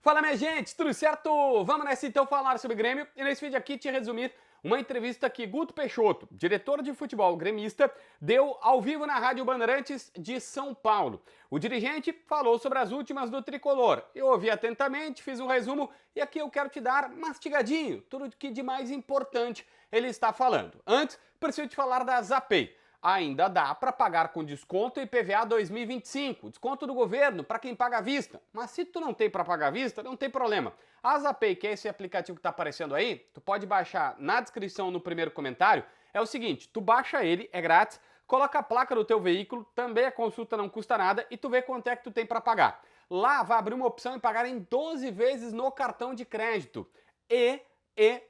Fala, minha gente, tudo certo? Vamos nessa então falar sobre Grêmio e nesse vídeo aqui te resumir uma entrevista que Guto Peixoto, diretor de futebol gremista, deu ao vivo na Rádio Bandeirantes de São Paulo. O dirigente falou sobre as últimas do Tricolor. Eu ouvi atentamente, fiz um resumo e aqui eu quero te dar mastigadinho tudo que de mais importante ele está falando. Antes, preciso te falar da Zapay. Ainda dá para pagar com desconto IPVA 2025, desconto do governo para quem paga à vista. Mas se tu não tem para pagar à vista, não tem problema. A Zapay, que é esse aplicativo que está aparecendo aí, tu pode baixar na descrição no primeiro comentário. É o seguinte, tu baixa ele, é grátis, coloca a placa do teu veículo, também a consulta não custa nada e tu vê quanto é que tu tem para pagar. Lá vai abrir uma opção em pagar em 12 vezes no cartão de crédito. E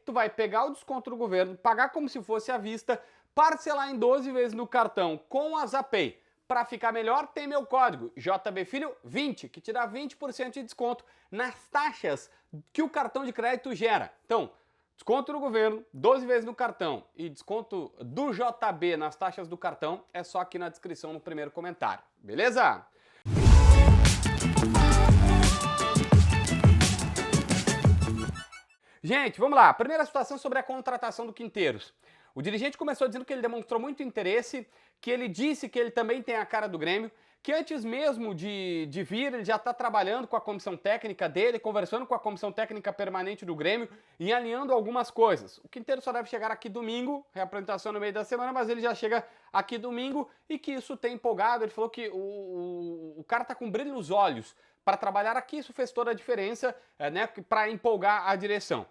tu vai pegar o desconto do governo, pagar como se fosse à vista, parcelar em 12 vezes no cartão com a Zapay. Para ficar melhor, tem meu código JBFilho20, que te dá 20% de desconto nas taxas que o cartão de crédito gera. Então, desconto do governo, 12 vezes no cartão e desconto do JB nas taxas do cartão é só aqui na descrição no primeiro comentário, beleza? Gente, vamos lá. Primeira situação sobre a contratação do Quinteiros. O dirigente começou dizendo que ele demonstrou muito interesse, que ele disse que ele também tem a cara do Grêmio, que antes mesmo de vir ele já está trabalhando com a comissão técnica dele, conversando com a comissão técnica permanente do Grêmio e alinhando algumas coisas. O Quinteiros só deve chegar aqui domingo, reapresentação no meio da semana, mas ele já chega aqui domingo e que isso tem empolgado. Ele falou que o cara está com brilho nos olhos para trabalhar aqui, isso fez toda a diferença, né, para empolgar a direção.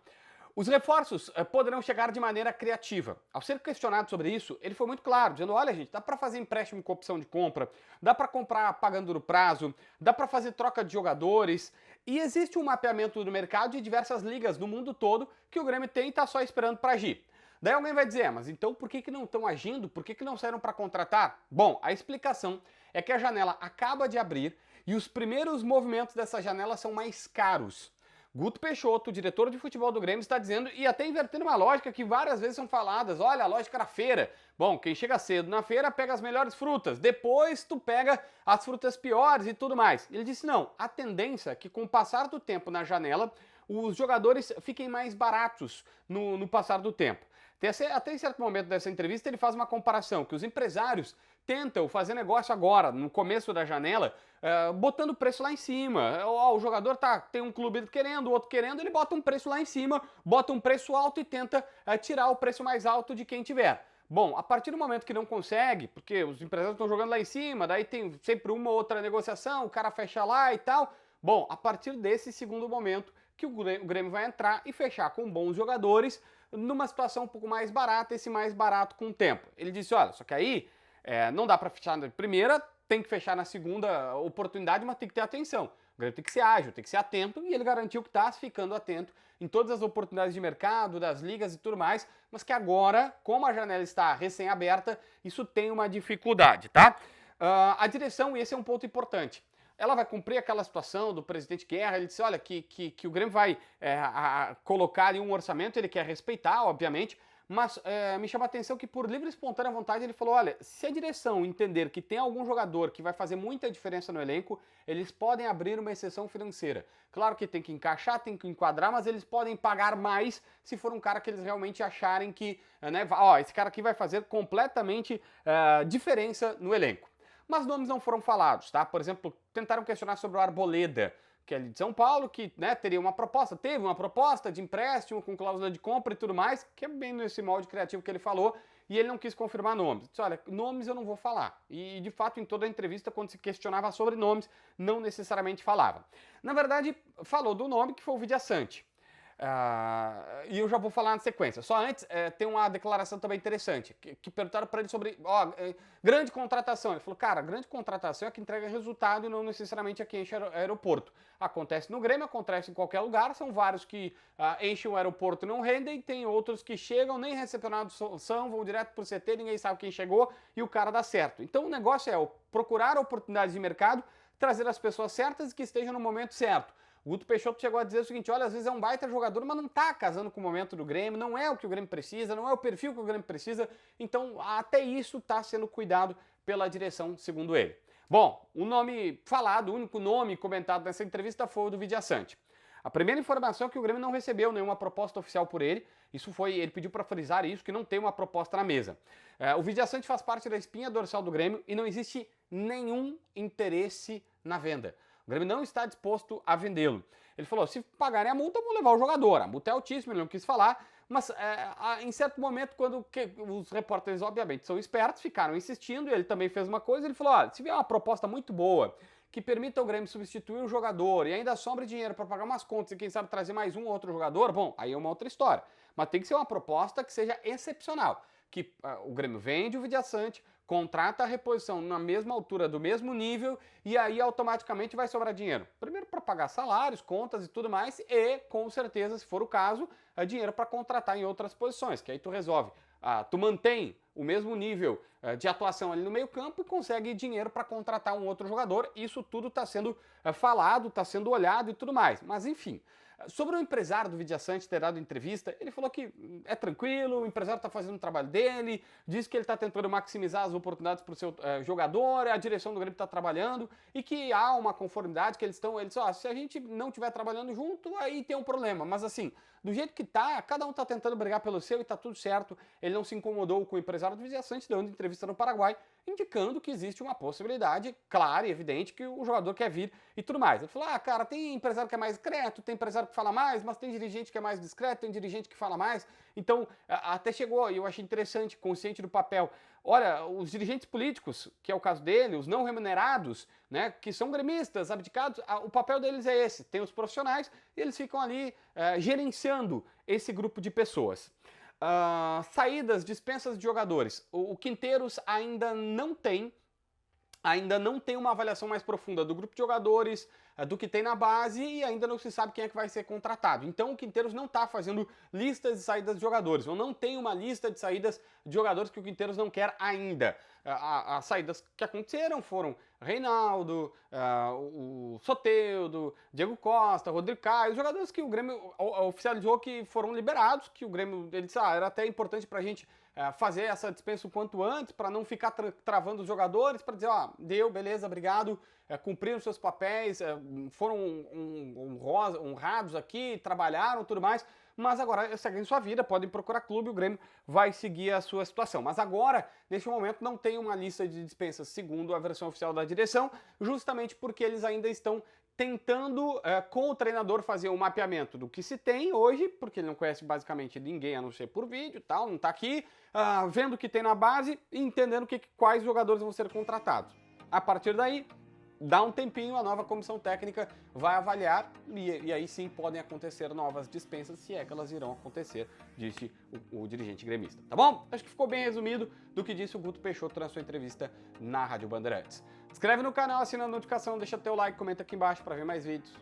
Os reforços poderão chegar de maneira criativa. Ao ser questionado sobre isso, ele foi muito claro, dizendo, olha gente, dá para fazer empréstimo com opção de compra, dá para comprar pagando no prazo, dá para fazer troca de jogadores, e existe um mapeamento do mercado de diversas ligas no mundo todo que o Grêmio tem e está só esperando para agir. Daí alguém vai dizer, mas então por que não estão agindo? Por que não saíram para contratar? Bom, a explicação é que a janela acaba de abrir e os primeiros movimentos dessa janela são mais caros. Guto Peixoto, diretor de futebol do Grêmio, está dizendo, e até invertendo uma lógica que várias vezes são faladas, olha, a lógica da feira. Bom, quem chega cedo na feira pega as melhores frutas, depois tu pega as frutas piores e tudo mais. Ele disse, não, a tendência é que com o passar do tempo na janela, os jogadores fiquem mais baratos no passar do tempo. Até em certo momento dessa entrevista ele faz uma comparação, que os empresários tentam fazer negócio agora, no começo da janela, botando o preço lá em cima. O jogador tem um clube querendo, o outro querendo, ele bota um preço lá em cima, bota um preço alto e tenta tirar o preço mais alto de quem tiver. Bom, a partir do momento que não consegue, porque os empresários estão jogando lá em cima, daí tem sempre uma ou outra negociação, o cara fecha lá e tal. Bom, a partir desse segundo momento que o Grêmio vai entrar e fechar com bons jogadores numa situação um pouco mais barata, esse mais barato com o tempo. Ele disse, olha, só que aí não dá para fechar na primeira, tem que fechar na segunda oportunidade, mas tem que ter atenção. O Grêmio tem que ser ágil, tem que ser atento, e ele garantiu que está ficando atento em todas as oportunidades de mercado, das ligas e tudo mais, mas que agora, como a janela está recém-aberta, isso tem uma dificuldade, tá? A direção, e esse é um ponto importante, ela vai cumprir aquela situação do presidente Guerra, ele disse, olha, que o Grêmio vai colocar ali um orçamento, ele quer respeitar, obviamente, mas me chama a atenção que por livre e espontânea vontade ele falou, olha, se a direção entender que tem algum jogador que vai fazer muita diferença no elenco, eles podem abrir uma exceção financeira. Claro que tem que encaixar, tem que enquadrar, mas eles podem pagar mais se for um cara que eles realmente acharem que, esse cara aqui vai fazer completamente diferença no elenco. Mas nomes não foram falados, tá? Por exemplo, tentaram questionar sobre o Arboleda, que é de São Paulo, que teve uma proposta de empréstimo com cláusula de compra e tudo mais, que é bem nesse molde criativo que ele falou, e ele não quis confirmar nomes. Disse, olha, nomes eu não vou falar. E, de fato, em toda a entrevista, quando se questionava sobre nomes, não necessariamente falava. Na verdade, falou do nome que foi o Vidiaçante. E eu já vou falar na sequência. Só antes, tem uma declaração também interessante, que perguntaram para ele sobre grande contratação. Ele falou, cara, grande contratação é que entrega resultado e não necessariamente é que enche o aeroporto. Acontece no Grêmio, acontece em qualquer lugar, são vários que enchem o aeroporto e não rendem, tem outros que chegam, nem recepcionados são, vão direto pro CT, ninguém sabe quem chegou e o cara dá certo. Então o negócio é procurar oportunidades de mercado, trazer as pessoas certas e que estejam no momento certo. O Guto Peixoto chegou a dizer o seguinte, olha, às vezes é um baita jogador, mas não está casando com o momento do Grêmio, não é o que o Grêmio precisa, não é o perfil que o Grêmio precisa, então até isso está sendo cuidado pela direção, segundo ele. Bom, o nome falado, o único nome comentado nessa entrevista foi o do Vidiaçante. A primeira informação é que o Grêmio não recebeu nenhuma proposta oficial por ele. Ele pediu para frisar isso, que não tem uma proposta na mesa. O Villaçante faz parte da espinha dorsal do Grêmio e não existe nenhum interesse na venda. O Grêmio não está disposto a vendê-lo. Ele falou, se pagarem a multa, vou levar o jogador. A multa é altíssima, ele não quis falar, mas em certo momento, quando os repórteres, obviamente, são espertos, ficaram insistindo, e ele também fez uma coisa, ele falou, olha, se vier uma proposta muito boa, que permita ao Grêmio substituir o jogador e ainda sobra dinheiro para pagar umas contas e quem sabe trazer mais um ou outro jogador, bom, aí é uma outra história. Mas tem que ser uma proposta que seja excepcional, que o Grêmio vende o Villaçante, contrata a reposição na mesma altura, do mesmo nível, e aí automaticamente vai sobrar dinheiro. Primeiro para pagar salários, contas e tudo mais, e com certeza, se for o caso, dinheiro para contratar em outras posições, que aí tu resolve. Tu mantém o mesmo nível de atuação ali no meio campo e consegue dinheiro para contratar um outro jogador. Isso tudo está sendo falado, está sendo olhado e tudo mais. Mas enfim, sobre o empresário do Villaçante ter dado entrevista, ele falou que é tranquilo, o empresário está fazendo o trabalho dele, diz que ele está tentando maximizar as oportunidades para o seu jogador, a direção do Grêmio está trabalhando e que há uma conformidade, que eles se a gente não estiver trabalhando junto, aí tem um problema. Mas assim, do jeito que tá, cada um tá tentando brigar pelo seu e tá tudo certo. Ele não se incomodou com o empresário do Villaçante, dando entrevista no Paraguai, indicando que existe uma possibilidade clara e evidente que o jogador quer vir e tudo mais. Ele falou, cara, tem empresário que é mais discreto, tem empresário que fala mais, mas tem dirigente que é mais discreto, tem dirigente que fala mais. Então, até chegou, e eu achei interessante, consciente do papel. Olha, os dirigentes políticos, que é o caso dele, os não remunerados, né, que são gremistas, abdicados, o papel deles é esse. Tem os profissionais e eles ficam ali gerenciando esse grupo de pessoas. Saídas, dispensas de jogadores. O Quinteiros ainda não tem uma avaliação mais profunda do grupo de jogadores, do que tem na base, e ainda não se sabe quem é que vai ser contratado. Então o Quinteiros não está fazendo listas de saídas de jogadores, ou não tem uma lista de saídas de jogadores que o Quinteiros não quer ainda. As saídas que aconteceram foram Reinaldo, o Soteldo, Diego Costa, Rodrigo Caio, os jogadores que o Grêmio oficializou que foram liberados, que o Grêmio, ele disse, era até importante pra gente fazer essa dispensa o quanto antes, para não ficar travando os jogadores, para dizer, deu, beleza, obrigado, cumpriram seus papéis, foram honrados aqui, trabalharam, tudo mais, mas agora seguem sua vida, podem procurar clube, o Grêmio vai seguir a sua situação. Mas agora, neste momento, não tem uma lista de dispensas, segundo a versão oficial da direção, justamente porque eles ainda estão tentando, com o treinador, fazer um mapeamento do que se tem hoje, porque ele não conhece basicamente ninguém, a não ser por vídeo, tal, não está aqui, vendo o que tem na base e entendendo quais jogadores vão ser contratados. A partir daí, dá um tempinho, a nova comissão técnica vai avaliar e aí sim podem acontecer novas dispensas, se é que elas irão acontecer, disse o dirigente gremista. Tá bom? Acho que ficou bem resumido do que disse o Guto Peixoto na sua entrevista na Rádio Bandeirantes. Se inscreve no canal, assina a notificação, deixa teu like, comenta aqui embaixo para ver mais vídeos.